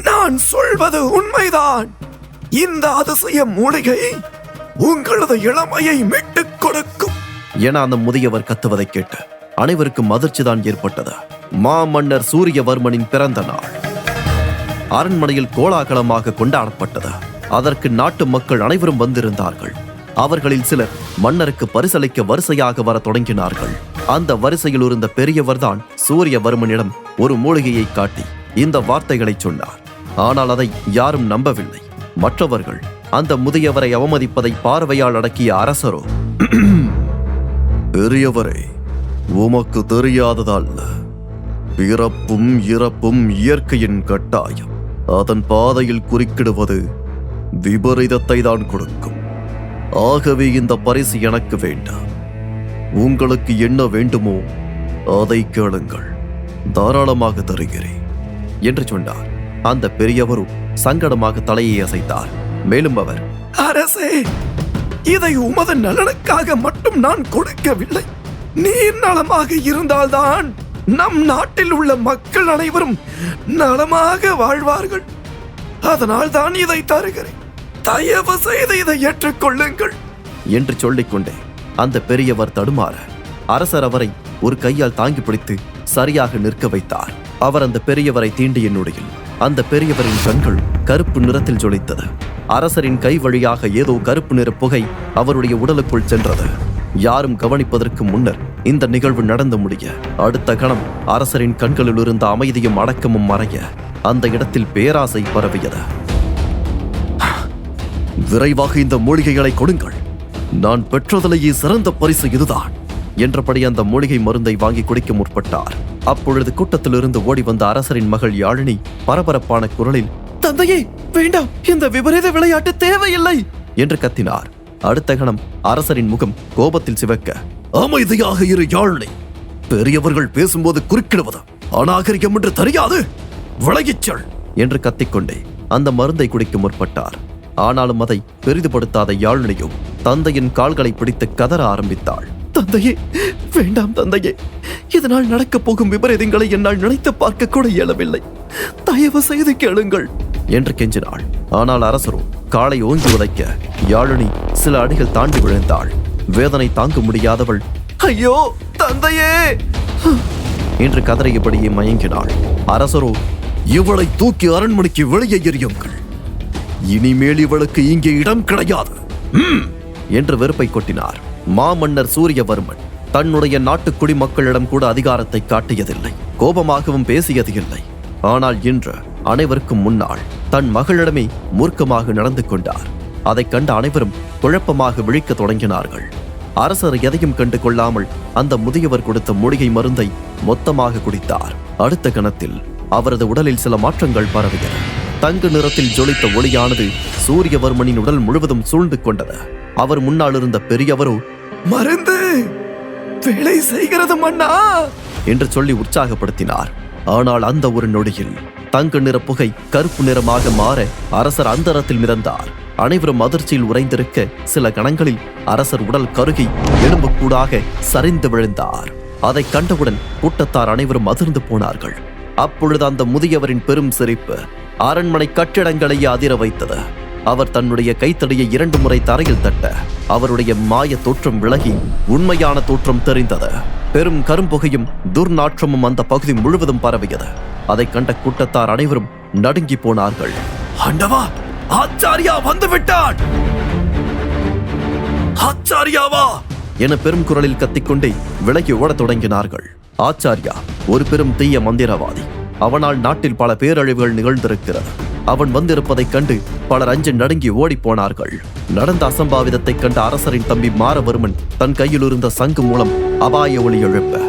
நான் சொல்வது உண்மைதான். இந்த அதிசய மூலிகை உங்களது இளமையை மீட்டுக் கொடுக்கும் என அந்த முதியவர் கத்துவதை கேட்டு அனைவருக்கும் அதிர்ச்சிதான் ஏற்பட்டது. மாமன்னர் சூரியவர்மனின் பிறந்த நாள் அரண்மனையில் கோலாகலமாக கொண்டாடப்பட்டது. அதற்கு நாட்டு மக்கள் அனைவரும் வந்திருந்தார்கள். அவர்களில் சிலர் மன்னருக்கு பரிசளிக்க வரிசையாக வர தொடங்கினார்கள். அந்த வரிசையில் இருந்த பெரியவர்தான் சூரியவர்மனிடம் ஒரு மூலிகையை காட்டி இந்த வார்த்தைகளை சொன்னார். ஆனால் அதை யாரும் நம்பவில்லை. மற்றவர்கள் அந்த முதியவரை அவமதிப்பதை பார்வையால் அடக்கிய அரசரோ, பெரியவரே, உமக்கு தெரியாததல்ல, பிறப்பும் இறப்பும் இயற்கையின் கட்டாயம். அதன் பாதையில் குறுக்கிடுவது விபரீதத்தை தான் கொடுக்கும். ஆகவே இந்த பரிசு எனக்கு வேண்டாம். உங்களுக்கு என்ன வேண்டுமோ அதை கேளுங்கள், தாராளமாக தருகிறேன் என்று சொன்னார். அந்த பெரியவரும் சங்கடமாக தலையை அசைத்தார். மேலும் அவர், அரசே, இதை உமது நலனுக்காக மட்டும் நான் கொடுக்கவில்லை. நீர் நலமாக இருந்தால்தான் நம் நாட்டில் உள்ள மக்கள் அனைவரும் நலமாக வாழ்வார்கள். அதனால் தான் இதை தருகிறேன். தயவு செய்து இதை ஏற்றுக்கொள்ளுங்கள் என்று சொல்லிக்கொண்டே அந்த பெரியவர் தடுமாற அரசர் அவரை ஒரு கையால் தாங்கி பிடித்து சரியாக நிற்க வைத்தார். அவர் அந்த பெரியவரை தீண்டிய நொடியில் அந்த பெரியவரின் கண்கள் கருப்பு நிறத்தில் ஜொலித்தது. அரசரின் கை வழியாக ஏதோ கருப்பு நிற புகை அவருடைய உடலுக்குள் சென்றது. யாரும் கவனிப்பதற்கு முன்னர் இந்த நிகழ்வு நடந்து முடிய அடுத்த கணம் அரசரின் கண்களில் இருந்த அமைதியும் அடக்கமும் மறைய அந்த இடத்தில் பேராசை பரவியது. விரைவாக இந்த மூலிகைகளை கொடுங்கள், நான் பெற்றதிலேயே சிறந்த பரிசு இதுதான் என்றபடி அந்த மூலிகை மருந்தை வாங்கி குடிக்க முற்பட்டார். அப்பொழுது கூட்டத்திலிருந்து ஓடி வந்த அரசரின் மகள் யாழினி பரபரப்பான குரலில், தந்தையே, வேண்டாம், இந்த விபரீத விளையாட்டு தேவையில்லை என்று கத்தினார். அடுத்த கணம் அரசரின் முகம் கோபத்தில் சிவக்க, அமைதியாக இரு யாழினி, பெரியவர்கள் பேசும்போது குறுக்கிடுவது அநாகரிகம் என்று தெரியாது, விலகிச் செல் என்று கத்திக்கொண்டே அந்த மருந்தை குடிக்க முற்பட்டார். ஆனாலும் அதை பெரிதுபடுத்தாத யாழினியோ தந்தையின் கால்களை பிடித்து கதற ஆரம்பித்தாள். தந்தையே, வேண்டாம் தந்தையே, இதனால் நடக்கப் போகும் விபரீதங்களை என்னால் நினைத்து பார்க்க கூட இயலவில்லை, தயவு செய்து கேளுங்கள் என்று கெஞ்சினாள். ஆனால் அரசரோ காலை ஓங்கி உதைக்க யாழினி சில அடிகள் தாண்டி விழுந்தாள். வேதனை தாங்க முடியாதவள், ஐயோ தந்தையே என்று கதறியபடியே மயங்கினாள். அரசரோ, இவளை தூக்கி அரண்மனைக்கு வெளியே எறியுங்கள், இனிமேல் இவளுக்கு இங்கே இடம் கிடையாது என்று வெறுப்பை கொட்டினார். மாமன்னர் சூரியவர்மன் தன்னுடைய நாட்டு குடிமக்களிடம் கூட அதிகாரத்தை காட்டியதில்லை, கோபமாகவும் பேசியது இல்லை. ஆனால் இன்று அனைவருக்கும் முன்னால் தன் மகளிடமே மூர்க்கமாக நடந்து கொண்டார். அதைக் கண்ட அனைவரும் குழப்பமாக விழிக்க தொடங்கினார்கள். அரசர் எதையும் கண்டு கொள்ளாமல் அந்த முதியவர் கொடுத்த மூலிகை மருந்தை மொத்தமாக குடித்தார். அடுத்த கணத்தில் அவரது உடலில் சில மாற்றங்கள் பரவின. தங்க நிறத்தில் ஜொலித்த ஒளியானது சூரியவர்மனின் உடல் முழுவதும் சூழ்ந்து கொண்டது. அவர் முன்னால் இருந்த பெரியவரோ, மருந்து வேலை செய்கிறது மன்னா என்று சொல்லி உற்சாகப்படுத்தினார். ஆனால் அந்த ஒரு நொடியில் தங்க நிற புகை கருப்பு நிறமாக மாற அரசர் அந்தரத்தில் மிதந்தார். அனைவரும் அதிர்ச்சியில் உறைந்திருக்க சில கணங்களில் அரசர் உடல் கருகி எலும்புக்கூடாக சரிந்து விழுந்தார். அதை கண்டவுடன் கூட்டத்தார் அனைவரும் அதிர்ந்து போனார்கள். அப்பொழுது அந்த முதியவரின் பெரும் சிரிப்பு அரண்மனை கட்டிடங்களையே அதிர வைத்தது. அவர் தன்னுடைய கைத்தடியை 2 முறை தரையில் தட்ட அவருடைய மாய தோற்றம் விலகி உண்மையான தோற்றம் தெரிந்தது. பெரும் கரும்புகையும் துர்நாற்றமும் அந்த பகுதி முழுவதும் பரவியது. அதை கண்ட கூட்டத்தார் அனைவரும் நடுங்கி போனார்கள். ஆண்டவா, ஆச்சாரியா வந்து விட்டான், ஆச்சாரியாவா என பெரும் குரலில் கத்திக்கொண்டே விலகி ஓடத் தொடங்கினார்கள். ஆச்சாரியா ஒரு பெரும் தீய மந்திரவாதி. அவனால் நாட்டில் பல பேரழிவுகள் நிகழ்ந்திருக்கிறது. அவன் வந்திருப்பதைக் கண்டு பலர் அஞ்சு நடுங்கி ஓடிப்போனார்கள். நடந்த அசம்பாவிதத்தைக் கண்ட அரசரின் தம்பி மாரவர்மன் தன் கையில் இருந்த சங்கு மூலம் அபாய ஒலி எழுப்ப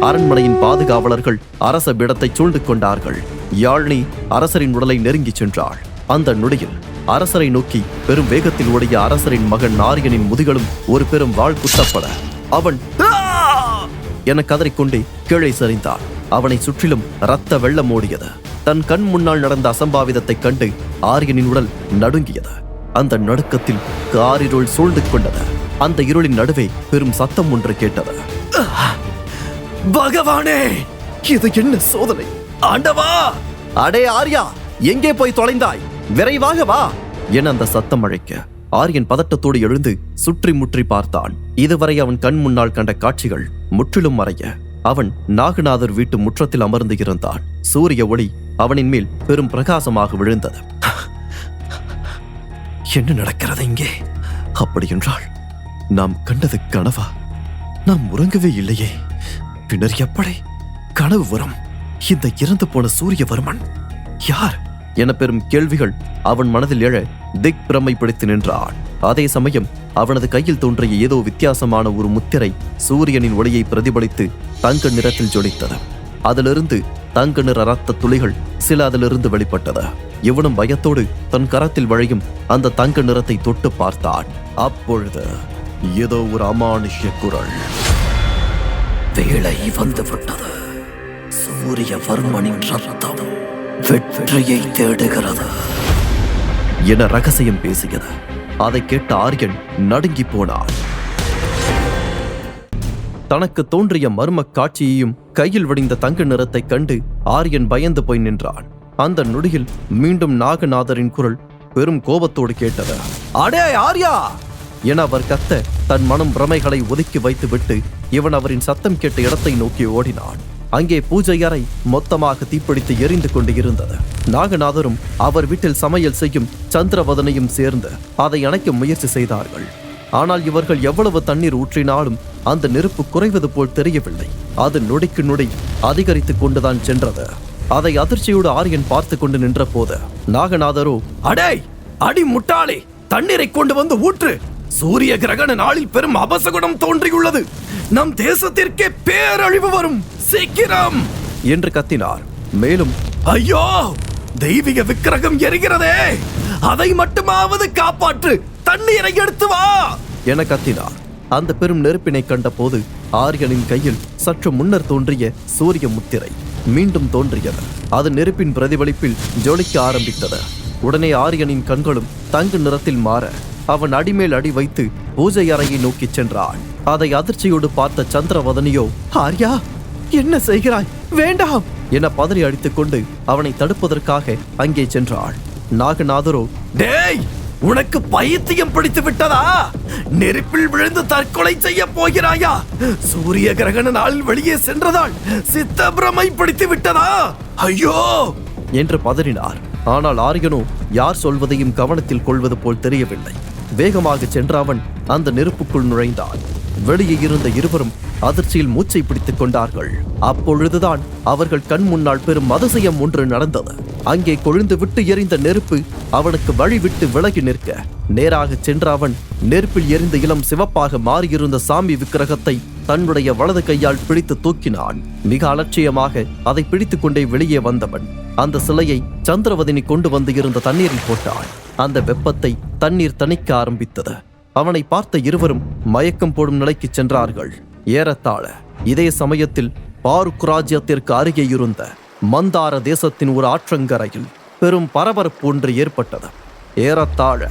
அரண்மனையின் பாதுகாவலர்கள் அரச பீடத்தை சூழ்ந்து கொண்டார்கள். யாழினி அரசரின் உடலை நெருங்கி சென்றாள். அந்த நொடியில் அரசரை நோக்கி பெரும் வேகத்தில் ஓடிய அரசரின் மகன் ஆரியனின் முதுகலும் ஒரு பெரும் வாள் குத்தப்பட அவன் என கதறிக்கொண்டே கீழே சரிந்தான். அவனை சுற்றிலும் இரத்த வெள்ளம் ஓடியது. தன் கண் முன்னால் நடந்த அசம்பாவிதத்தைக் கண்டு ஆரியனின் உடல் நடுங்கியது. அந்த நடுக்கத்தில் காரிருள் சூழ்ந்து கொண்டது. அந்த இருளின் நடுவே பெரும் சத்தம் ஒன்று கேட்டது. பகவானே, இது என்ன சோதனை? ஆண்டவா! அடே ஆர்யா, எங்கே போய் தொலைந்தாய்? விரைவாக வா என அந்த சத்தம் அழைக்க ஆரியன் பதட்டத்தோடு எழுந்து சுற்றி முற்றி பார்த்தான். இதுவரை அவன் கண் முன்னால் கண்ட காட்சிகள் முற்றிலும் மறைய அவன் நாகநாதர் வீட்டு முற்றத்தில் அமர்ந்து இருந்தான். சூரிய ஒளி அவனின் மேல் பெரும் பிரகாசமாக விழுந்தது. என்ன நடக்கிறது இங்கே? அப்படியென்றால் நாம் கண்டது கனவா? நாம் உறங்கவே இல்லையே, பின்னர் எப்படி கனவு வரும்? இந்த இறந்து போன சூரியவர்மன் யார் என பெரும் கேள்விகள் அவன் மனதில் எழ திக் பிரமை பிடித்து நின்றான். அதே சமயம் அவனது கையில் தோன்றிய ஏதோ வித்தியாசமான ஒரு முத்திரை சூரியனின் ஒளியை பிரதிபலித்து தங்க நிறத்தில் ஜொலித்தது. அதிலிருந்து தங்க நிற ரத்த துளிகள் சில அதிலிருந்து வெளிப்பட்டது. இவனும் பயத்தோடு தன் கரத்தில் வழியும் அந்த தங்க நிறத்தை தொட்டு பார்த்தான். அப்பொழுது ஏதோ ஒரு அமானுஷ்ய குரல், வேளை வந்து விட்டது. சூரியவர்மனின் ரத்தம் வெற்றியை தேடுகிறது என ரகசியம் பேசியது. அதை கேட்ட ஆரியன் நடுங்கி போனான். தனக்கு தோன்றிய மர்ம காட்சியையும் கையில் வடிந்த தங்க நிறத்தை கண்டு ஆரியன் பயந்து போய் நின்றான். அந்த நொடியில் மீண்டும் நாகநாதரின் குரல் பெரும் கோபத்தோடு கேட்டது. அடே ஆர்யா என அவர் கத்த தன் மனம் பிரமைகளை ஒதுக்கி வைத்துவிட்டு இவன் அவரின் சத்தம் கேட்ட இடத்தை நோக்கி ஓடினான். அங்கே பூஜை அறை மொத்தமாக தீப்பிடித்து எரிந்து கொண்டு இருந்தது. நாகநாதரும் அவர் வீட்டில் சமையல் செய்யும் சந்திரவதனையும் சேர்ந்து அதை அணைக்க முயற்சி செய்தார்கள். ஆனால் இவர்கள் எவ்வளவு தண்ணீர் ஊற்றினாலும் அந்த நெருப்பு குறைவது போல் தெரியவில்லை. அது நொடிக்கு நொடி அதிகரித்துக் கொண்டுதான் சென்றது. அதை அதிர்ச்சியோடு ஆரியன் பார்த்து கொண்டு நின்ற போது நாகநாதரோ, அடே அடி முட்டாளே, தண்ணீரை கொண்டு வந்து ஊற்று. சூரிய கிரகண நாளில் பெரும் அபசகுணம் தோன்றியுள்ளது. நம் தேசத்திற்கே பேரழிவு வரும், சீக்கிரம் என்று கத்தினார். மேலும், ஐயோ தெய்வீக விக்கிரகம் எரிகிறதே, அதை மட்டுமாவது காப்பாற்று, தண்ணீரை எடுத்து வா என கத்தினார். அந்த பெரும் நெருப்பினை கண்ட போது ஆரியனின் கையில் சற்று முன்னர் தோன்றிய சூரிய முத்திரை மீண்டும் தோன்றியது. அது நெருப்பின் பிரதிபலிப்பில் ஜொலிக்க ஆரம்பித்தது. உடனே ஆரியனின் கண்களும் தங்க நிறத்தில் மாற அவன் அடிமேல் அடி வைத்து பூஜை அறையை நோக்கி சென்றான். அதை அதிர்ச்சியோடு பார்த்த சந்திரவதனியோ, ஆர்யா என்ன செய்கிறாய், வேண்டாம் என பதறி அடித்துக் கொண்டு அவனை தடுப்பதற்காக அங்கே சென்றாள். நாகநாதரோ, டேய் உனக்கு பைத்தியம் பிடித்து விட்டதா? நெருப்பில் விழுந்து தற்கொலை செய்ய போகிறாயா? சூரிய கிரகண நாளில் வெளியே சென்றதால் சித்த பிரமை பிடித்து விட்டதா? ஐயோ என்று பதறினார். ஆனால் ஆரியனோ யார் சொல்வதையும் கவனத்தில் கொள்வது போல் தெரியவில்லை. வேகமாக சென்ற அவன் அந்த நெருப்புக்குள் நுழைந்தான். வெளியே இருந்த இருவரும் அதிர்ச்சியில் மூச்சை பிடித்துக் கொண்டார்கள். அப்பொழுதுதான் அவர்கள் கண் முன்னால் பெரும் அதிசயம் ஒன்று நடந்தது. அங்கே கொழுந்து விட்டு எரிந்த நெருப்பு அவனுக்கு வழி விட்டு விலகி நிற்க நேராக சென்ற அவன் நெருப்பில் எரிந்த இளம் சிவப்பாக மாறியிருந்த சாமி விக்கிரகத்தை தன்னுடைய வலது கையால் பிடித்து தூக்கினான். மிக அலட்சியமாக அதை பிடித்துக் கொண்டே வெளியே வந்தவன் அந்த சிலையை சந்திரவதனி கொண்டு வந்து இருந்த தண்ணீரில் போட்டான். அந்த வெப்பத்தை தண்ணீர் தணிக்க ஆரம்பித்தது. அவனை பார்த்த இருவரும் மயக்கம் போடும் நிலைக்கு சென்றார்கள். ஏறத்தாழ இதே சமயத்தில் பாருக்கு ராஜ்யத்திற்கு அருகே இருந்த மந்தார தேசத்தின் ஒரு ஆற்றங்கரையில் பெரும் பரபரப்பு ஒன்று ஏற்பட்டது. ஏறத்தாழ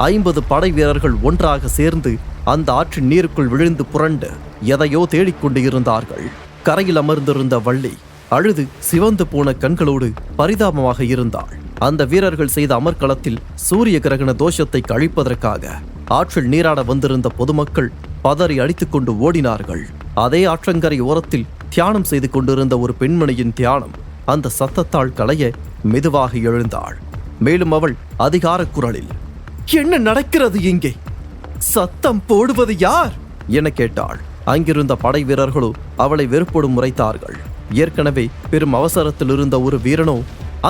50 படை வீரர்கள் ஒன்றாக சேர்ந்து அந்த ஆற்றின் நீருக்குள் விழுந்து புரண்டு எதையோ தேடிக்கொண்டு இருந்தார்கள். கரையில் அமர்ந்திருந்த வள்ளி அழுது சிவந்து போன கண்களோடு பரிதாபமாக இருந்தாள். அந்த வீரர்கள் செய்த அமர்க்களத்தில் சூரிய கிரகண தோஷத்தை கழிப்பதற்காக ஆற்றில் நீராட வந்திருந்த பொதுமக்கள் பதறி அடித்துக் கொண்டு ஓடினார்கள். அதே ஆற்றங்கரை ஓரத்தில் தியானம் செய்து கொண்டிருந்த ஒரு பெண்மணியின் தியானம் அந்த சத்தத்தால் களைய மெதுவாக எழுந்தாள். மேலும் அவள் அதிகார குரலில், என்ன நடக்கிறது இங்கே? சத்தம் போடுவது யார் என கேட்டாள். அங்கிருந்த படை வீரர்களோ அவளை வெறுப்போடு முறைத்தார்கள். ஏற்கனவே பெரும் அவசரத்தில் இருந்த ஒரு வீரனோ,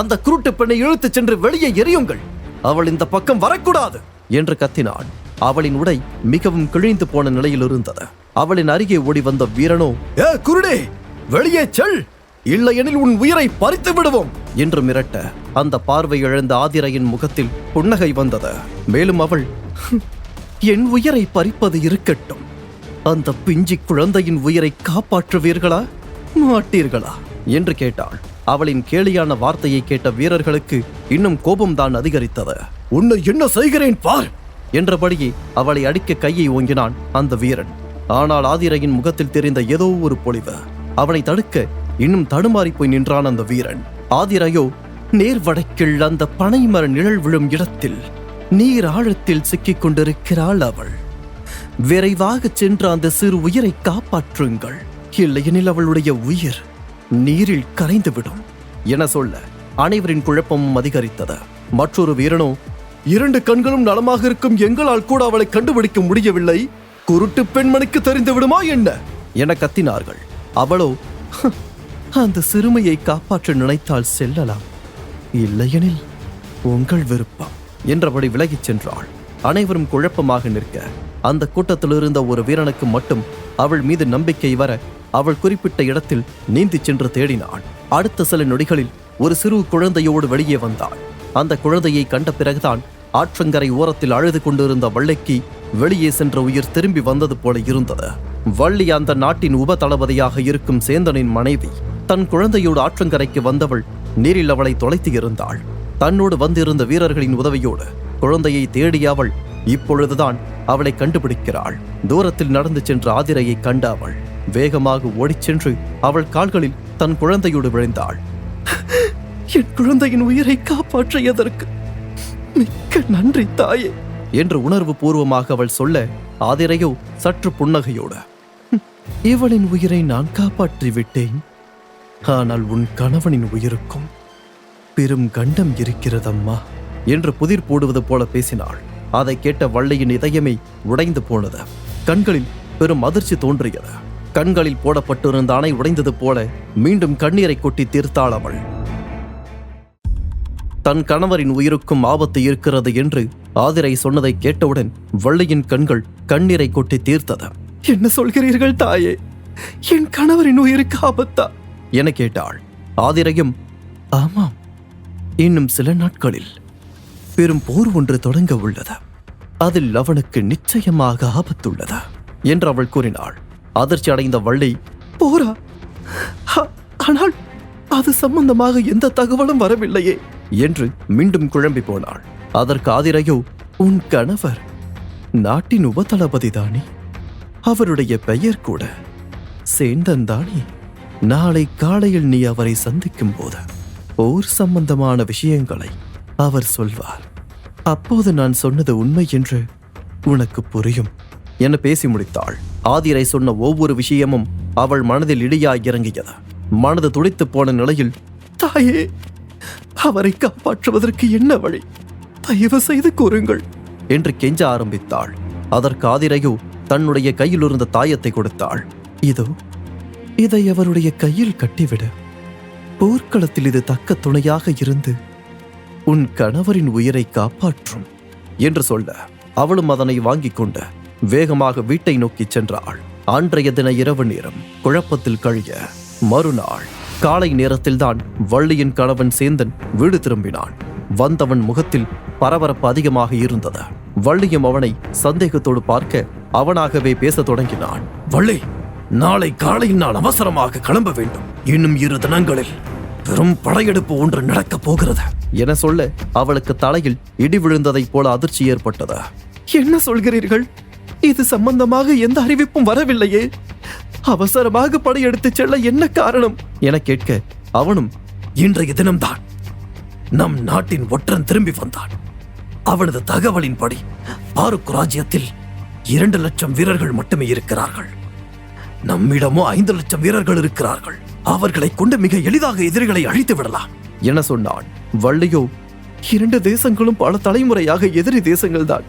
அந்த குருட்டு பெண்ணை இழுத்துச் சென்று வெளியே எறியுங்கள், அவள் இந்த பக்கம் வரக்கூடாது என்று கத்தினான். அவளின் உடை மிகவும் கிழிந்து போன நிலையில் இருந்தது. அவளின் அருகே ஓடி வந்த வீரனோ, ஏ குருடே, வெளியே செல், இல்லையெனில் உன் உயிரை பறித்து விடுவோம் என்று மிரட்ட அந்த பார்வை இழந்த ஆதிரையின் முகத்தில் புன்னகை வந்தது. மேலும் அவள், என் உயிரை பறிப்பது இருக்கட்டும், அந்த பிஞ்சி குழந்தையின் உயிரை காப்பாற்றுவீர்களா மாட்டீர்களா என்று கேட்டாள். அவளின் கேலியான வார்த்தையை கேட்ட வீரர்களுக்கு இன்னும் கோபம்தான் அதிகரித்தது. உன்னை என்ன செய்கிறேன் பார் என்றபடியே அவளை அடிக்க கையை ஓங்கினான் அந்த வீரன். ஆனால் ஆதிரையின் முகத்தில் தெரிந்த ஏதோ ஒரு பொலிவு அவனை தடுக்க இன்னும் தடுமாறி போய் நின்றான் அந்த வீரன். ஆதிரையோ நேர்வடக்கில் அந்த பனைமர நிழல் விழும் இடத்தில் நீர் ஆழத்தில் சிக்கிக் கொண்டிருக்கிறாள் அவள். விரைவாக சென்று அந்த சிறு உயிரை காப்பாற்றுங்கள், இல்லையெனில் அவளுடைய உயிர் நீரில் கரைந்துவிடும் என சொல்ல அனைவரின் குழப்பமும் அதிகரித்தது. மற்றொரு வீரனோ, 2 கண்களும் நலமாக இருக்கும் எங்களால் கூட அவளை கண்டுபிடிக்க முடியவில்லை, குருட்டு பெண்மணிக்கு தெரிந்து விடுமா என்ன என கத்தினார்கள். அவளோ, அந்த சிறுமியை காப்பாற்ற நினைத்தால் செல்லலாம், இல்லையெனில் உங்கள் விருப்பம் என்றபடி விலகிச் சென்றாள். அனைவரும் குழப்பமாக நிற்க அந்த கூட்டத்தில் இருந்த ஒரு வீரனுக்கு மட்டும் அவள் மீது நம்பிக்கை வர அவள் குறிப்பிட்ட இடத்தில் நீந்தி சென்று தேடினாள். அடுத்த சில நொடிகளில் ஒரு சிறு குழந்தையோடு வெளியே வந்தாள். அந்த குழந்தையை கண்ட பிறகுதான் ஆற்றங்கரை ஓரத்தில் அழுது கொண்டிருந்த வள்ளிக்கு வெளியே சென்ற உயிர் திரும்பி வந்தது போல இருந்தது. வள்ளி அந்த நாட்டின் உப தளபதியாக இருக்கும் சேந்தனின் மனைவி. தன் குழந்தையோடு ஆற்றங்கரைக்கு வந்தவள் நீரில் அவளை தொலைத்து இருந்தாள். தன்னோடு வந்திருந்த வீரர்களின் உதவியோடு குழந்தையை தேடிய அவள் இப்பொழுதுதான் அவளை கண்டுபிடிக்கிறாள். தூரத்தில் நடந்து சென்ற ஆதிரையை கண்ட அவள் வேகமாக ஓடிச் சென்று அவள் கால்களில் தன் குழந்தையோடு விழுந்தாள். என் குழந்தையின் உயிரை காப்பாற்றியதற்கு மிக்க நன்றி தாயே என்று உணர்வு பூர்வமாக அவள் சொல்ல, ஆதிரையோ சற்று புன்னகையோடு, இவளின் உயிரை நான் காப்பாற்றி விட்டேன், ஆனால் உன் கணவனின் உயிருக்கும் பெரும் கண்டம் இருக்கிறதம்மா என்று புதிர் போடுவது போல பேசினாள். அதை கேட்ட வள்ளியின் இதயமே உடைந்து போனது. கண்களில் பெரும் அதிர்ச்சி தோன்றியது. கண்களில் போடப்பட்டிருந்த அணை உடைந்தது போல மீண்டும் கண்ணீரை கொட்டி தீர்த்தாள் அவள். தன் கணவரின் உயிருக்கும் ஆபத்து இருக்கிறது என்று ஆதிரை சொன்னதை கேட்டவுடன் வள்ளியின் கண்கள் கண்ணீரை கொட்டி தீர்த்தது. என்ன சொல்கிறீர்கள் தாயே, என் கணவரின் உயிருக்கு ஆபத்தா என கேட்டாள். ஆதிரையும், ஆமாம், இன்னும் சில நாட்களில் பெரும் போர் ஒன்று தொடங்க உள்ளது, அதில் அவனுக்கு நிச்சயமாக ஆபத்துள்ளது என்று அவள் கூறினாள். அதிர்ச்சி அடைந்த வள்ளி, போரா? ஆனால் அது சம்பந்தமாக எந்த தகவலும் வரவில்லையே என்று மீண்டும் குழம்பி போனாள். அதற்கு ஆதிரையோ, உன் கணவர் நாட்டின் உபதளபதி தானே, அவருடைய பெயர் கூட சேந்தன் தானே, நாளை காலையில் நீ அவரை சந்திக்கும் போது போர் சம்பந்தமான விஷயங்களை அவர் சொல்வார், அப்போது நான் சொன்னது உண்மை என்று உனக்கு புரியும் என பேசி முடித்தாள். ஆதிரை சொன்ன ஒவ்வொரு விஷயமும் அவள் மனதில் இடியாய் இறங்கியது. மனது துடித்து போன நிலையில், தாயே, அவரை காப்பாற்றுவதற்கு என்ன வழி, தயவு செய்து கூறுங்கள் என்று கெஞ்ச ஆரம்பித்தாள். அதற்கு ஆதிரையோ தன்னுடைய கையில் இருந்த தாயத்தை கொடுத்தாள். இதோ, இதை அவருடைய கையில் கட்டிவிடு, போர்க்களத்தில் இது தக்க துணையாக இருந்து உன் கணவரின் உயிரை காப்பாற்றும் என்று சொல்ல அவளும் அதனை வாங்கிக் கொண்டு வேகமாக வீட்டை நோக்கி சென்றாள். அன்றைய தின இரவு நேரம் குழப்பத்தில் கழிய மறுநாள் காலை நேரத்தில்தான் வள்ளியின் கணவன் சேந்தன் வீடு திரும்பினான். வந்தவன் முகத்தில் பரபரப்பு அதிகமாக இருந்தது. வள்ளியும் அவனை சந்தேகத்தோடு பார்க்க அவனாகவே பேசத் தொடங்கினான். வள்ளி, நாளை காலையில் நான் அவசரமாக கிளம்ப வேண்டும். இன்னும் 2 தினங்களில் பெரும் படையெடுப்பு ஒன்று நடக்கப் போகிறது என சொல்ல அவளுக்கு தலையில் இடி விழுந்ததைப் போல அதிர்ச்சி ஏற்பட்டது. என்ன சொல்கிறீர்கள்? இது சம்பந்தமாக எந்த அறிவிப்பும் வரவில்லையே. அவசரமாக படையெடுத்து செல்ல என்ன காரணம் என கேட்க அவனும், இன்றைய தினம்தான் நம் நாட்டின் ஒற்றன் திரும்பி வந்தான். அவனது தகவலின்படி பாருக்கு ராஜ்யத்தில் 2 லட்சம் வீரர்கள் மட்டுமே இருக்கிறார்கள். நம்மிடமோ 5 லட்சம் வீரர்கள் இருக்கிறார்கள். அவர்களை கொண்டு மிக எளிதாக எதிரிகளை அழித்து விடலாம் என சொன்னான். வள்ளியோ, 2 தேசங்களும் பல தலைமுறையாக எதிரி தேசங்கள் தான்,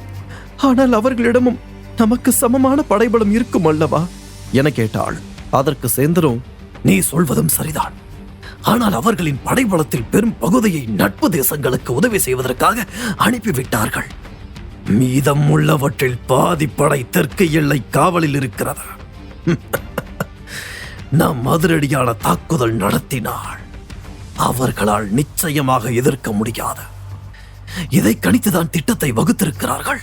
ஆனால் அவர்களிடமும் நமக்கு சமமான படைபலம் இருக்கும் அல்லவா என கேட்டாள். அதற்கு சேந்தனும், நீ சொல்வதும் சரிதான், ஆனால் அவர்களின் படைபலத்தில் பெரும் பகுதியை நட்பு தேசங்களுக்கு உதவி செய்வதற்காக அனுப்பிவிட்டார்கள். மீதம் உள்ளவற்றில் பாதி படை தெற்கு எல்லை காவலில் இருக்கிறது. நாம் அதிரடியான தாக்குதல் நடத்தினால் அவர்களால் நிச்சயமாக எதிர்க்க முடியாது. இதை கணித்துதான் திட்டத்தை வகுத்திருக்கிறார்கள்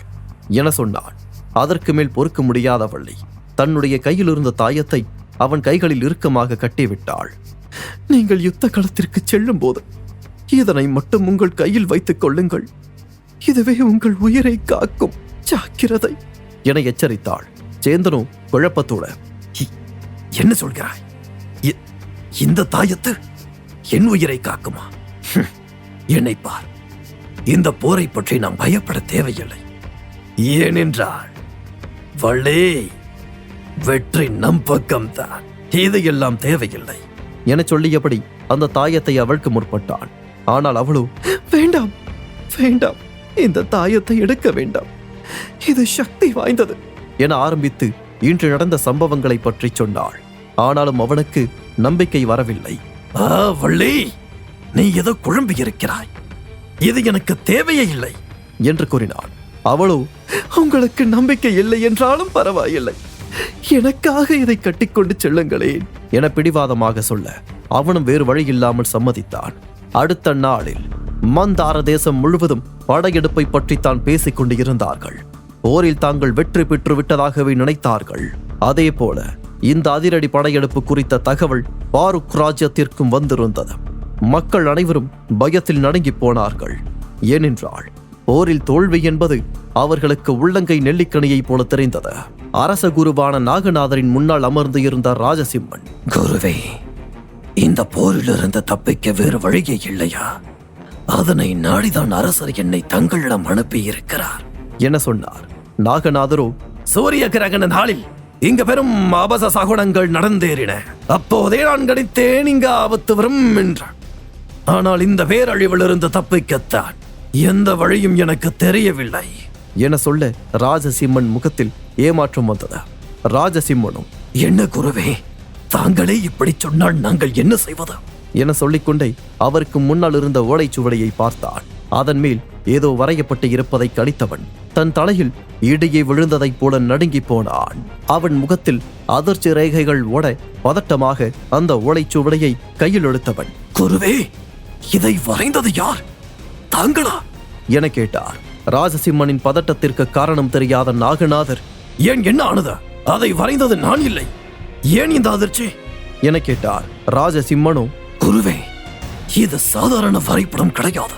என சொன்னான். அதற்கு மேல் பொறுக்க முடியாத வள்ளி தன்னுடைய கையில் இருந்த தாயத்தை அவன் கைகளில் இறுக்கமாக கட்டிவிட்டாள். நீங்கள் யுத்த களத்திற்கு செல்லும் போது இதனை மட்டும் உங்கள் கையில் வைத்துக் கொள்ளுங்கள், இதுவே உங்கள் உயிரை காக்கும், ஜாக்கிரதை என எச்சரித்தாள். சேந்தனோ குழப்பத்தோட, என்ன சொல்கிறாய்? இந்த தாயத்து என் உயிரை காக்குமா? என்னை பார், இந்த போரை பற்றி நாம் பயப்பட தேவையில்லை. ஏனென்றால் வள்ளே, வெற்றி நம் பக்கம்தான். இது எல்லாம் தேவையில்லை என சொல்லியபடி அந்த தாயத்தை அவளுக்கு முற்பட்டான். ஆனால் அவளோ, வேண்டாம் வேண்டாம், இந்த தாயத்தை எடுக்க வேண்டாம், இது சக்தி வாய்ந்தது என ஆரம்பித்து இன்று நடந்த சம்பவங்களை பற்றி சொன்னாள். ஆனாலும் அவனுக்கு நம்பிக்கை வரவில்லை. வள்ளி, நீ ஏதோ குழம்பி இருக்கிறாய், இது எனக்கு தேவையே இல்லை என்று கூறினான். அவளோ, உங்களுக்கு நம்பிக்கை இல்லை என்றாலும் பரவாயில்லை, எனக்காக இதை கட்டிக்கொண்டு செல்லுங்களேன் என பிடிவாதமாக சொல்ல அவனும் வேறு வழி இல்லாமல் சம்மதித்தான். அடுத்த நாளில் மந்தார தேசம் முழுவதும் படையெடுப்பை பற்றித்தான் பேசிக் கொண்டு இருந்தார்கள். போரில் தாங்கள் வெற்றி பெற்று விட்டதாகவே நினைத்தார்கள். அதே போல இந்த அதிரடி படையெடுப்பு குறித்த தகவல் பாருக் ராஜ்யத்திற்கும் வந்திருந்தது. மக்கள் அனைவரும் பயத்தில் நடுங்கி போனார்கள். ஏனென்றால் போரில் தோல்வி என்பது அவர்களுக்கு உள்ளங்கை நெல்லிக்கனியைப் போல தெரிந்தது. அரச குருவான நாகநாதரின் முன்னால் அமர்ந்து இருந்த ராஜசிம்மன், குருவே, இந்த போரிலிருந்து தப்பிக்க வேறு வழியே இல்லையா? அதனை நாடிதான் அரசர் என்னை தங்களிடம் அனுப்பி இருக்கிறார் என சொன்னார். நாகநாதரோ, சூரிய கிரகண நாளில் இங்க பெரும் ஆபச சகுனங்கள் நடந்தேறின. அப்போதே நான் கணித்தேன் இங்க ஆபத்து வரும் என்றான். ஆனால் இந்த பேரழிவிலிருந்து தப்பிக்கத்தான் எந்த வழியும் எனக்கு தெரியவில்லை என சொல்ல ராஜசிம்மன் முகத்தில் ஏமாற்றம் வந்தது. ராஜசிம்மனும், என்ன குருவே, தாங்களே இப்படி சொன்னால் நாங்கள் என்ன செய்வது என சொல்லிக்கொண்டே அவருக்கு முன்னால் இருந்த ஓலைச்சுவடியை பார்த்தான். அதன் மேல் ஏதோ வரையப்பட்டு இருப்பதை கணித்தவன் தன் தலையில் இடியே விழுந்ததைப் போல நடுங்கி போனான். அவன் முகத்தில் அதிர்ச்சி ரேகைகள் ஓட பதட்டமாக அந்த ஓலைச்சுவடியை கையில் எடுத்தவன், குருவே, இதை வரைந்தது யார், தாங்களா என கேட்டார். ராஜசிம்மனின் பதட்டத்திற்கு காரணம் தெரியாத நாகநாதர், ஏன் என்ன ஆனது, அதை வரைந்தது நான் இல்லை, ஏன் இந்த அதிர்ச்சி என கேட்டார். ராஜசிம்மனோ, குருவே, இது சாதாரண வரைபடம் கிடையாது,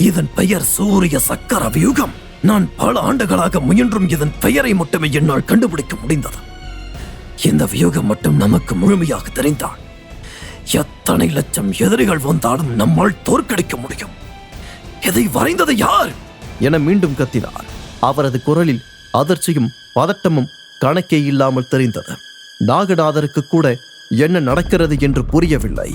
இதன் பெயர் சூரிய சக்கர வியூகம். நான் பல ஆண்டுகளாக முயன்றும் இதன் பெயரை மட்டுமே என்னால் கண்டுபிடிக்க முடிந்தது. இந்த வியூகம் மட்டும் நமக்கு முழுமையாக தெரிந்தால் எத்தனை லட்சம் எதிரிகள் வந்தாலும் நம்மால் தோற்கடிக்க முடியும். இதை வரைந்தது யார் என மீண்டும் கத்தினார். அவரது குரலில் அதிர்ச்சியும் பதட்டமும் கணக்கே இல்லாமல் தெரிந்தது. நாகநாதருக்கு கூட என்ன நடக்கிறது என்று புரியவில்லை.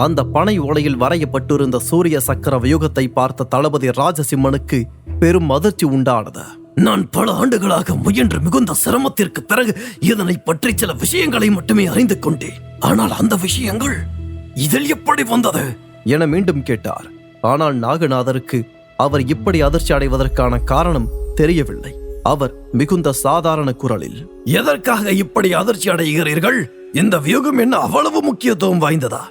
அந்த பனை ஓலையில் வரையப்பட்டிருந்த சூரிய சக்கர வியூகத்தை பார்த்த தளபதி ராஜசிம்மனுக்கு பெரும் அதிர்ச்சி உண்டானது. நான் பல ஆண்டுகளாக முயன்று மிகுந்த சிரமத்திற்கு பிறகு இதனை பற்றி சில விஷயங்களை மட்டுமே அறிந்து கொண்டேன். ஆனால் அந்த விஷயங்கள் இதில் எப்படி வந்தது என மீண்டும் கேட்டார். ஆனால் நாகநாதருக்கு அவர் இப்படி அதிர்ச்சி அடைவதற்கான காரணம் தெரியவில்லை. அவர் மிகுந்த சாதாரண குரலில், எதற்காக இப்படி அதிர்ச்சி அடைகிறீர்கள், இந்த வியூகம் என்ன அவ்வளவு முக்கியத்துவம் வாய்ந்ததா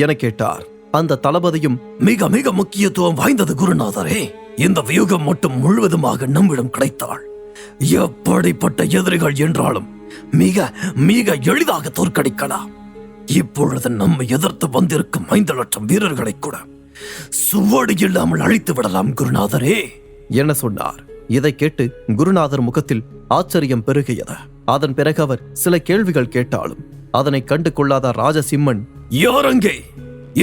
என கேட்டார். அந்த தளபதியும், மிக மிக முக்கியத்துவம் வாய்ந்தது குருநாதரே. இந்த வியூகம் மட்டும் முழுவதுமாக நம்மிடம் கிடைத்தால் எப்படிப்பட்ட எதிரிகள் என்றாலும் மிக மிக எளிதாக தோற்கடிக்கலாம். இப்பொழுது நம்மை எதிர்த்து வந்திருக்கும் 5 லட்சம் வீரர்களை கூட சுவடு இல்லாமல் அழித்து விடலாம் குருநாதரே என சொன்னார். இதை கேட்டு குருநாதர் முகத்தில் ஆச்சரியம் பெருகியது. அதன் பிறகு அவர் சில கேள்விகள் கேட்டாலும் அதனை கண்டு கொள்ளாத ராஜசிம்மன், யாரங்கே,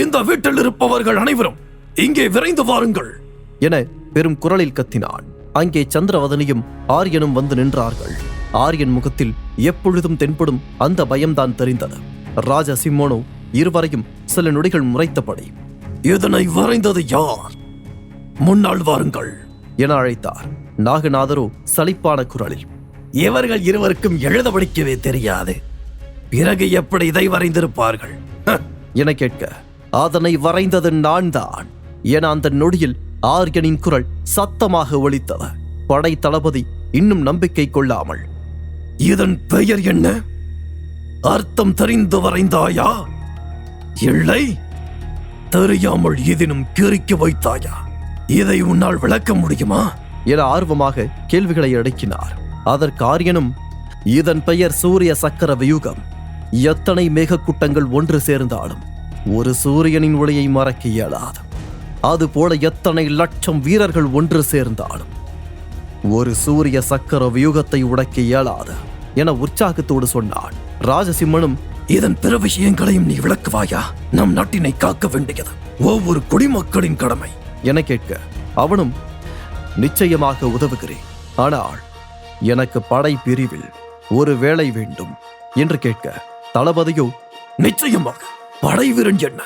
இந்த வீட்டில் இருப்பவர்கள் அனைவரும் இங்கே விரைந்து வாருங்கள் என பெரும் குரலில் கத்தினான். அங்கே சந்திரவதனியும் ஆரியனும் வந்து நின்றார்கள். ஆரியன் முகத்தில் எப்பொழுதும் தென்படும் அந்த பயம்தான் தெரிந்தது. ராஜசிம்மனோ இருவரையும் சில நொடிகள் முறைத்தபடி, இதனை வரைந்தது யார், முன்னால் வாருங்கள் என அழைத்தார். நாகநாதரோ சலிப்பான குரலில், இவர்கள் இருவருக்கும் எழுத படிக்கவே தெரியாது, பிறகு எப்படி இதை வரைந்திருப்பார்கள் என கேட்க, அதனை வரைந்தது நான் தான் என அந்த நொடியில் ஆரியனின் குரல் சத்தமாக ஒலித்தது. படை தளபதி இன்னும் நம்பிக்கை கொள்ளாமல், இதன் பெயர் என்ன, அர்த்தம் தெரிந்து வரைந்தாயா, இல்லை தெரியாமல் இதனும் கிறுக்கி வைத்தாயா, இதை உன்னால் விளக்க முடியுமா என ஆர்வமாக கேள்விகளை அடக்கினார். அதற்கு ஆரியனும், இதன் பெயர் சூரிய சக்கர வியூகம். எத்தனை மேகக்கூட்டங்கள் ஒன்று சேர்ந்தாலும் ஒரு சூரியனின் ஒளியை மறக்க இயலாது. அதுபோல எத்தனை லட்சம் வீரர்கள் ஒன்று சேர்ந்தாலும் ஒரு சூரிய சக்கர வியூகத்தை உடைக்க இயலாது என உற்சாகத்தோடு சொன்னான். ராஜசிம்மனும் இதன் பிற விஷயங்களையும் நீ விளக்குவாயா? நம் நாட்டினை காக்க வேண்டியது ஒவ்வொரு குடிமக்களின் கடமை என கேட்க அவனும், நிச்சயமாக உதவுகிறேன். ஆனால் எனக்கு படை பிரிவில் ஒரு வேலை வேண்டும் என்று கேட்க தளபதியோ, நிச்சயமாக படை வீரன் என்ன,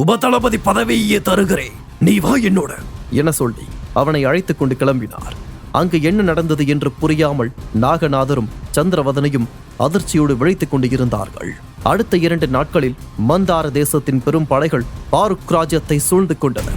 உபதளபதி பதவியே தருகிறேன், நீ வா என்னோட என சொல்லி அவனை அழைத்துக் கொண்டு கிளம்பினார். அங்கு என்ன நடந்தது என்று புரியாமல் நாகநாதரும் சந்திரவதனையும் அதிர்ச்சியோடு விழித்துக் கொண்டு இருந்தார்கள். அடுத்த 2 நாட்களில் மந்தார தேசத்தின் பெரும் படைகள் பாருக் ராஜ்யத்தை சூழ்ந்து கொண்டன.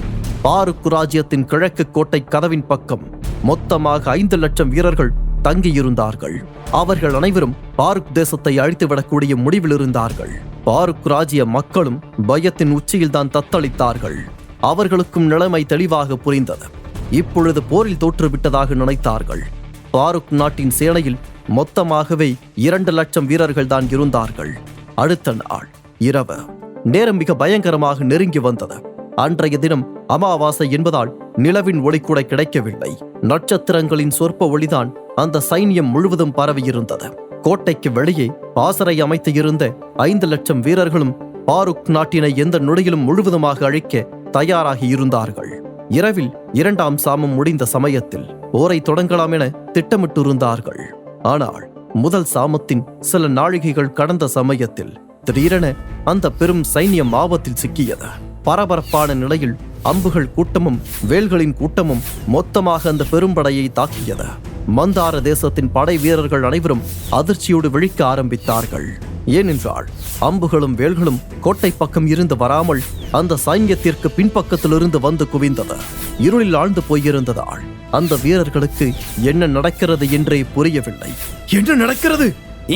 பாருக் ராஜ்யத்தின் கிழக்கு கோட்டை கதவின் பக்கம் மொத்தமாக 5 லட்சம் வீரர்கள் தங்கியிருந்தார்கள். அவர்கள் அனைவரும் பாருக் தேசத்தை அழித்துவிடக்கூடிய முடிவில் இருந்தார்கள். பாருக் ராஜ்ய மக்களும் பயத்தின் உச்சியில்தான் தத்தளித்தார்கள். அவர்களுக்கும் நிலைமை தெளிவாக புரிந்தது. இப்பொழுது போரில் தோற்றுவிட்டதாக நினைத்தார்கள். பாருக் நாட்டின் சேனையில் மொத்தமாகவே 2 லட்சம் வீரர்கள் தான் இருந்தார்கள். அடுத்த நாள் இரவு நேரம் மிக பயங்கரமாக நெருங்கி வந்தது. அன்றைய தினம் அமாவாசை என்பதால் நிலவின் ஒளி கூட கிடைக்கவில்லை. நட்சத்திரங்களின் சொற்ப ஒளிதான் அந்த சைன்யம் முழுவதும் பரவியிருந்தது. கோட்டைக்கு வெளியே பாசறை அமைத்து இருந்த 5 லட்சம் வீரர்களும் பாருக் நாட்டினை எந்த நொடியிலும் முழுவதுமாக அழிக்க தயாராகி இருந்தார்கள். இரவில் 2ஆம் சாமம் முடிந்த சமயத்தில் போரை தொடங்கலாம் என திட்டமிட்டிருந்தார்கள். ஆனால் முதல் சாமத்தின் சில நாழிகைகள் கடந்த சமயத்தில் திடீரென அந்த பெரும் சைன்யம் ஆபத்தில் சிக்கியது. பரபரப்பான நிலையில் அம்புகள் கூட்டமும் வேல்களின் கூட்டமும் மொத்தமாக அந்த பெரும்படையை தாக்கியது. மந்தார தேசத்தின் படை வீரர்கள் அனைவரும் அதிர்ச்சியோடு விழிக்க ஆரம்பித்தார்கள். ஏனென்றால் அம்புகளும் வேல்களும் கோட்டை பக்கம் இருந்து வராமல் அந்த சைன்யத்திற்கு பின்பக்கத்திலிருந்து வந்து குவிந்தது. இருளில் ஆழ்ந்து போயிருந்ததால் அந்த வீரர்களுக்கு என்ன நடக்கிறது என்றே புரியவில்லை. என்ன நடக்கிறது?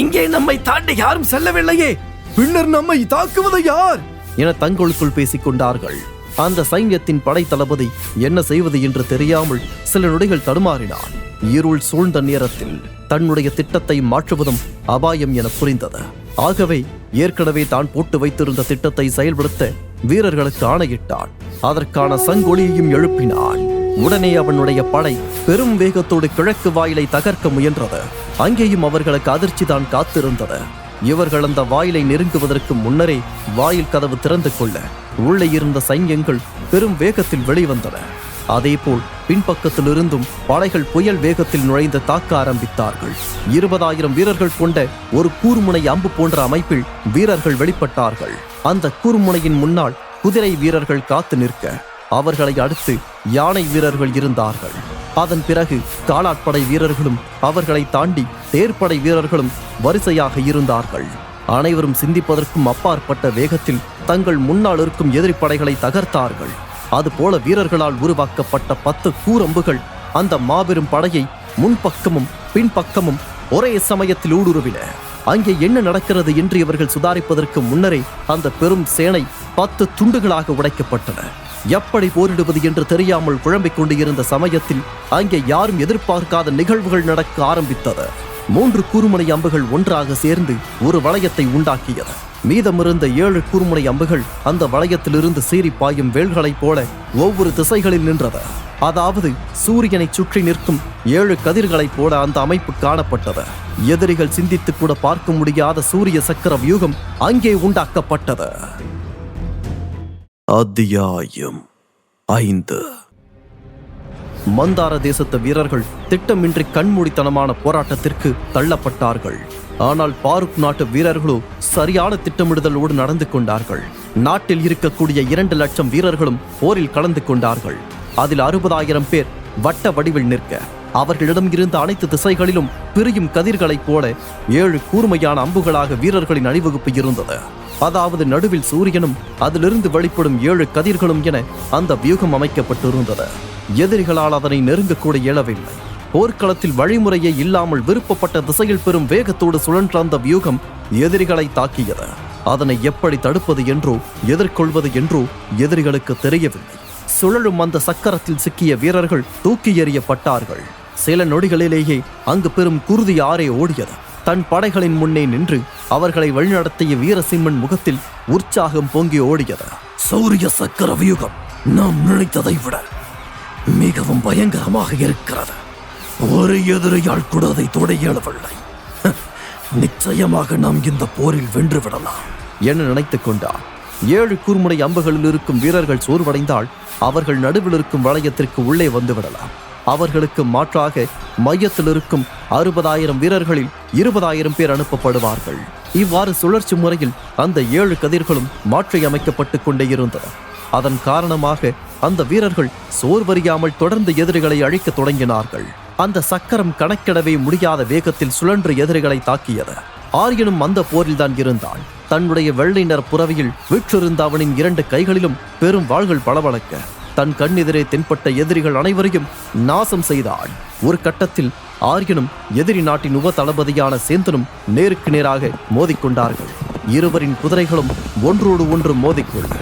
இங்கே நம்மை தாண்டி யாரும் செல்லவில்லையே, பின்னர் நம்மை தாக்குவது யார் என தங்களுக்குள் பேசிக் கொண்டார்கள். அந்த சைன்யத்தின் படை தளபதி என்ன செய்வது என்று தெரியாமல் சில நொடிகள் தடுமாறினான். இருள் சூழ்ந்த நேரத்தில் தன்னுடைய திட்டத்தை மாற்றுவதும் அபாயம் என புரிந்தது. ஆகவே ஏற்கனவே தான் போட்டு வைத்திருந்த திட்டத்தை செயல்படுத்த வீரர்களுக்கு ஆணையிட்டான். அதற்கான சங்கொலியையும் எழுப்பினான். உடனே அவனுடைய படை பெரும் வேகத்தோடு கிழக்கு வாயிலை தகர்க்க முயன்றது. அங்கேயும் அவர்களுக்கு அதிர்ச்சி தான் காத்திருந்தது. இவர்கள் அந்த வாயிலை நெருங்குவதற்கு முன்னரே வாயில் கதவு திறந்து கொள்ள உள்ளே இருந்த சைன்யங்கள் பெரும் வேகத்தில் வெளிவந்தன. அதேபோல் பின்பக்கத்திலிருந்தும் படைகள் புயல் வேகத்தில் நுழைந்து தாக்க ஆரம்பித்தார்கள். 20,000 வீரர்கள் கொண்ட ஒரு கூர்முனை அம்பு போன்ற அமைப்பில் வீரர்கள் வெளிப்பட்டார்கள். அந்த கூர்முனையின் முன்னால் குதிரை வீரர்கள் காத்து நிற்க, அவர்களை அடுத்து யானை வீரர்கள் இருந்தார்கள். அதன் பிறகு காலாட்படை வீரர்களும் அவர்களை தாண்டி தேர்ப்படை வீரர்களும் வரிசையாக இருந்தார்கள். அனைவரும் சிந்திப்பதற்கும் அப்பாற்பட்ட வேகத்தில் தங்கள் முன்னால் இருக்கும் எதிரி படைகளை தகர்த்தார்கள். அதுபோல வீரர்களால் உருவாக்கப்பட்ட 10 கூரம்புகள் அந்த மாபெரும் படையை முன்பக்கமும் பின்பக்கமும் ஒரே சமயத்தில் ஊடுருவின. அங்கே என்ன நடக்கிறது என்று இவர்கள் சுதாரிப்பதற்கு முன்னரே அந்த பெரும் சேனை 10 துண்டுகளாக உடைக்கப்பட்டன. எப்படி போரிடுவது என்று தெரியாமல் குழம்பிக் கொண்டு இருந்த சமயத்தில் அங்கே யாரும் எதிர்பார்க்காத நிகழ்வுகள் நடக்க ஆரம்பித்தது. 3 கூர்முனை அம்புகள் ஒன்றாக சேர்ந்து ஒரு வளையத்தை உண்டாக்கியது. மீதமிருந்த 7 கூர்முனை அம்புகள் அந்த வளையத்திலிருந்து சீறி பாயும் வேல்களைப் போல ஒவ்வொரு திசைகளில் நின்றது. அதாவது சூரியனை சுற்றி நிற்கும் 7 கதிர்களைப் போல அந்த அமைப்பு காணப்பட்டது. எதிரிகள் சிந்தித்து கூட பார்க்க முடியாத சூரிய சக்கர வியூகம் அங்கே உண்டாக்கப்பட்டது. அத்தியாயம் 5. மந்தார தேசத்து வீரர்கள் திட்டமின்றி கண்மூடித்தனமான போராட்டத்திற்கு தள்ளப்பட்டார்கள். ஆனால் பாருக் நாட்டு வீரர்களோ சரியான திட்டமிடுதலோடு நடந்து கொண்டார்கள். நாட்டில் இருக்கக்கூடிய 2 லட்சம் வீரர்களும் போரில் கலந்து கொண்டார்கள். அதில் 60,000 பேர் வட்ட வடிவில் நிற்க, அவர்களிடம் இருந்த அனைத்து திசைகளிலும் பிரியும் கதிர்களைப் போல 7 கூர்மையான அம்புகளாக வீரர்களின் அணிவகுப்பு இருந்தது. அதாவது நடுவில் சூரியனும் அதிலிருந்து வெளிப்படும் 7 கதிர்களும் என அந்த வியூகம் அமைக்கப்பட்டிருந்தது. எதிரிகளால் அதனை நெருங்கக்கூட இயலவில்லை. போர்க்களத்தில் வழிமுறையே இல்லாமல் விருப்பப்பட்ட திசையில் பெரும் வேகத்தோடு சுழன்ற அந்த வியூகம் எதிரிகளை தாக்கியது. அதனை எப்படி தடுப்பது என்றோ எதிர்கொள்வது என்றோ எதிரிகளுக்கு தெரியவில்லை. சுழலும் அந்த சக்கரத்தில் சிக்கிய வீரர்கள் தூக்கி எறியப்பட்டார்கள். சில நொடிகளிலேயே அங்கு பெரும் குருதி ஆறே ஓடியது. தன் படைகளின் முன்னே நின்று அவர்களை வழிநடத்திய வீரசிம்மன் முகத்தில் உற்சாகம் பொங்கி ஓடியது. சூரிய சக்கர வியூகம் நாம் நினைத்ததை விட மிகவும் பயங்கரமாக இருக்கிறது. ஒரு எதிரியால் கூட அதை தொட இயலவில்லை. நிச்சயமாக நாம் இந்த போரில் வென்று விடலாம் என நினைத்துக் கொண்டார். 7 கூர்முனை அம்புகளில் இருக்கும் வீரர்கள் சோர்வடைந்தால் அவர்கள் நடுவில் இருக்கும் வளையத்திற்கு உள்ளே வந்து விடலாம். அவர்களுக்கு மாற்றாக மையத்தில் இருக்கும் 60,000 வீரர்களில் 20,000 பேர் அனுப்பப்படுவார்கள். இவ்வாறு சுழற்சி முறையில் அந்த 7 கதிர்களும் மாற்றியமைக்கப்பட்டுக் கொண்டே இருந்தன. அதன் காரணமாக அந்த வீரர்கள் சோர்வறியாமல் தொடர்ந்து எதிரிகளை அழிக்க தொடங்கினார்கள். அந்த சக்கரம் கணக்கிடவே முடியாத வேகத்தில் சுழன்று எதிரிகளை தாக்கியது. ஆரியனும் அந்த போரில்தான் இருந்தான். தன்னுடைய வெள்ளை நிற புறவியில் வீற்றிருந்த அவனின் 2 கைகளிலும் பெரும் வாள்கள் பளபளக்க தன் கண்ணெதிரே தென்பட்ட எதிரிகள் அனைவரையும் நாசம் செய்தான். ஒரு கட்டத்தில் ஆரியனும் எதிரி நாட்டின் உப தளபதியான சேந்தனும் நேருக்கு நேராக மோதிக்கொண்டார்கள். இருவரின் குதிரைகளும் ஒன்றோடு ஒன்று மோதிக்கொள்ள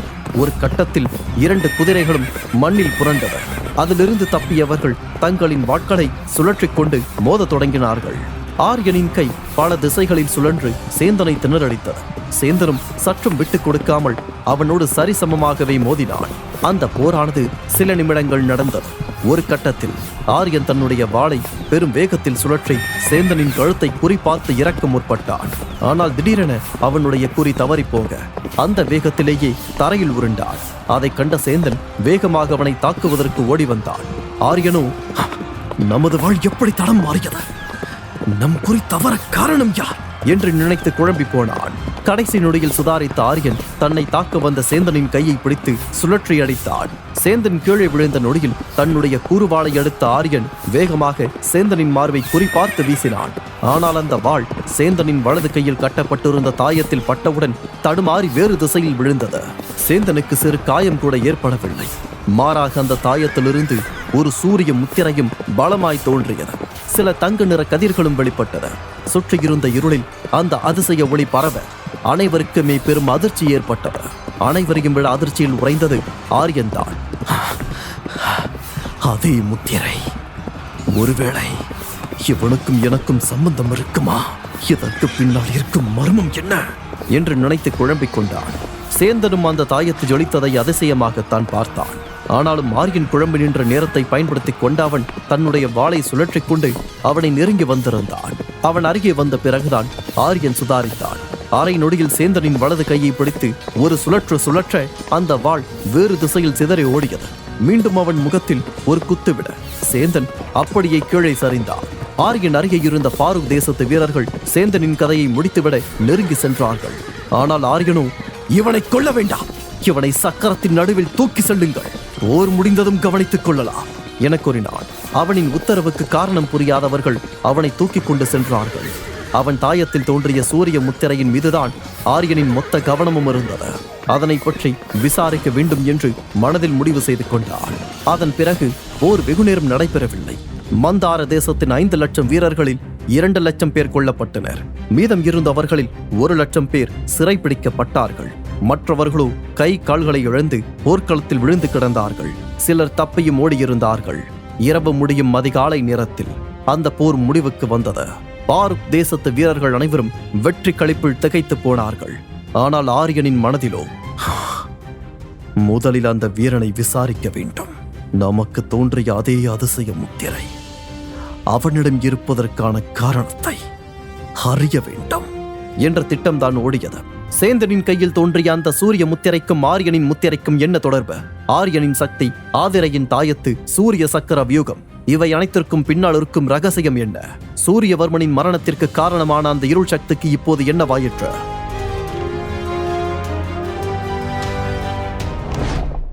ஒரு கட்டத்தில் 2 குதிரைகளும் மண்ணில் புரண்டன. அதிலிருந்து தப்பியவர்கள் தங்களின் வாட்களை சுழற்றிக் கொண்டு மோதத் தொடங்கினார்கள். ஆரியனின் கை பல திசைகளில் சுழன்று சேந்தனை திணறடித்தது. சேந்தனும் சற்றும் விட்டுக் கொடுக்காமல் அவனோடு சரிசமமாகவே மோதினான். அந்த போரானது சில நிமிடங்கள் நடந்தது. ஒரு கட்டத்தில் ஆரியன் தன்னுடைய வாளை பெரும் வேகத்தில் சுழற்றி சேந்தனின் கழுத்தை குறிப்பார்த்து இறக்க முற்பட்டான். ஆனால் திடீரென அவனுடைய குறி தவறி போக அந்த வேகத்திலேயே தரையில் உருண்டான். அதை கண்ட சேந்தன் வேகமாக அவனை தாக்குவதற்கு ஓடி வந்தான். ஆரியனோ, நமது வாழ் எப்படி தடம் மாறியது? நம் குறி தவற காரணம் யார் என்று நினைத்து குழம்பி போனான். கடைசி நொடியில் சுதாரித்த ஆரியன் தன்னை தாக்க வந்த சேந்தனின் கையை பிடித்து சுழற்றி அடித்தான். சேந்தன் கீழே விழுந்த நொடியில் தன்னுடைய கூறுவாளை எடுத்த ஆரியன் வேகமாக சேந்தனின் மார்பை குறிப்பார்த்து வீசினான். ஆனால் அந்த வாள் சேந்தனின் வலது கையில் கட்டப்பட்டிருந்த தாயத்தில் பட்டவுடன் தடுமாறி வேறு திசையில் விழுந்தது. சேந்தனுக்கு சிறு காயம் கூட ஏற்படவில்லை. மாறாக அந்த தாயத்திலிருந்து ஒரு சூரிய முத்திரையும் பலமாய் தோன்றியது. சில தங்க நிற கதிர்களும் வெளிப்பட்டன. சுற்றியிருந்த இருளில் அந்த அதிசய ஒளி பரவ அனைவருக்குமே பெரும் அதிர்ச்சி ஏற்பட்டது. அனைவரையும் விட அதிர்ச்சியில் உறைந்தது ஆரியன் தான். அதே முத்திரை. ஒருவேளை இவனுக்கும் எனக்கும் சம்பந்தம் இருக்குமா? இதற்கு பின்னால் இருக்கும் மர்மம் என்ன என்று நினைத்து குழம்பிக் கொண்டான். சேந்தனும் அந்த தாயத்து ஜொலித்ததை அதிசயமாகத்தான் பார்த்தான். ஆனாலும் ஆரியன் குழம்பி நின்ற நேரத்தை பயன்படுத்தி கொண்ட அவன் தன்னுடைய வாளை சுழற்றிக் கொண்டு அவனை நெருங்கி வந்திருந்தான். அவன் அருகே வந்த பிறகுதான் ஆரியன் சுதாரித்தான். அரை நொடியில் சேந்தனின் வலது கையை பிடித்து ஒரு சுழற்ற அந்த வாள் வேறு திசையில் சிதறி ஓடியது. மீண்டும் அவன் முகத்தில் ஒரு குத்துவிட சேந்தன் அப்படியே கீழே சரிந்தான். ஆரியன் அருகே இருந்த பாரூக் தேசத்து வீரர்கள் சேந்தனின் கதையை முடித்துவிட நெருங்கி சென்றார்கள். ஆனால் ஆரியனோ, இவனை கொல்ல வேண்டாம், இவனை சக்கரத்தின் நடுவில் தூக்கி செல்லுங்கள், போர் முடிந்ததும் கவனித்துக் கொள்ளலாம் என கூறினான். அவனின் உத்தரவுக்கு காரணம் புரியாதவர்கள் அவனை தூக்கி கொண்டு சென்றார்கள். அவன் தாயத்தில் தோன்றிய சூரிய முத்திரையின் மீதுதான் ஆரியனின் மொத்த கவனமும் இருந்தது. அதனை பற்றி விசாரிக்க வேண்டும் என்று மனதில் முடிவு செய்து கொண்டான். அதன் பிறகு போர் வெகுநேரம் நடைபெறவில்லை. மந்தார தேசத்தின் 5 லட்சம் வீரர்களில் 2 லட்சம் பேர் கொல்லப்பட்டனர். மீதம் இருந்தவர்களில் 1 லட்சம் பேர் சிறைப்பிடிக்கப்பட்டார்கள். மற்றவர்களோ கை கால்களை இழந்து போர்க்களத்தில் விழுந்து கிடந்தார்கள். சிலர் தப்பியும் ஓடியிருந்தார்கள். இரவு முடியும் அதிகாலை நேரத்தில் அந்த போர் முடிவுக்கு வந்தது. பாரூக் தேசத்து வீரர்கள் அனைவரும் வெற்றி களிப்பில் திகைத்து போனார்கள். ஆனால் ஆரியனின் மனதிலோ, முதலில் அந்த வீரனை விசாரிக்க வேண்டும். நமக்கு தோன்றிய அதே அதிசய முத்திரை அவனிடம் இருப்பதற்கான காரணத்தை அறிய வேண்டும் என்ற திட்டம்தான் ஓடியது. சேந்தனின் கையில் தோன்றிய அந்த சூரிய முத்திரைக்கும் ஆரியனின் முத்திரைக்கும் என்ன தொடர்பு? ஆரியனின் சக்தி, ஆதிரையின் தாயத்து, சூரிய சக்கர வியூகம், இவை அனைத்திற்கும் பின்னால் இருக்கும் ரகசியம் என்ன? சூரியவர்மனின் மரணத்திற்கு காரணமான அந்த இருள் சக்திக்கு இப்போது என்னவாயிற்று?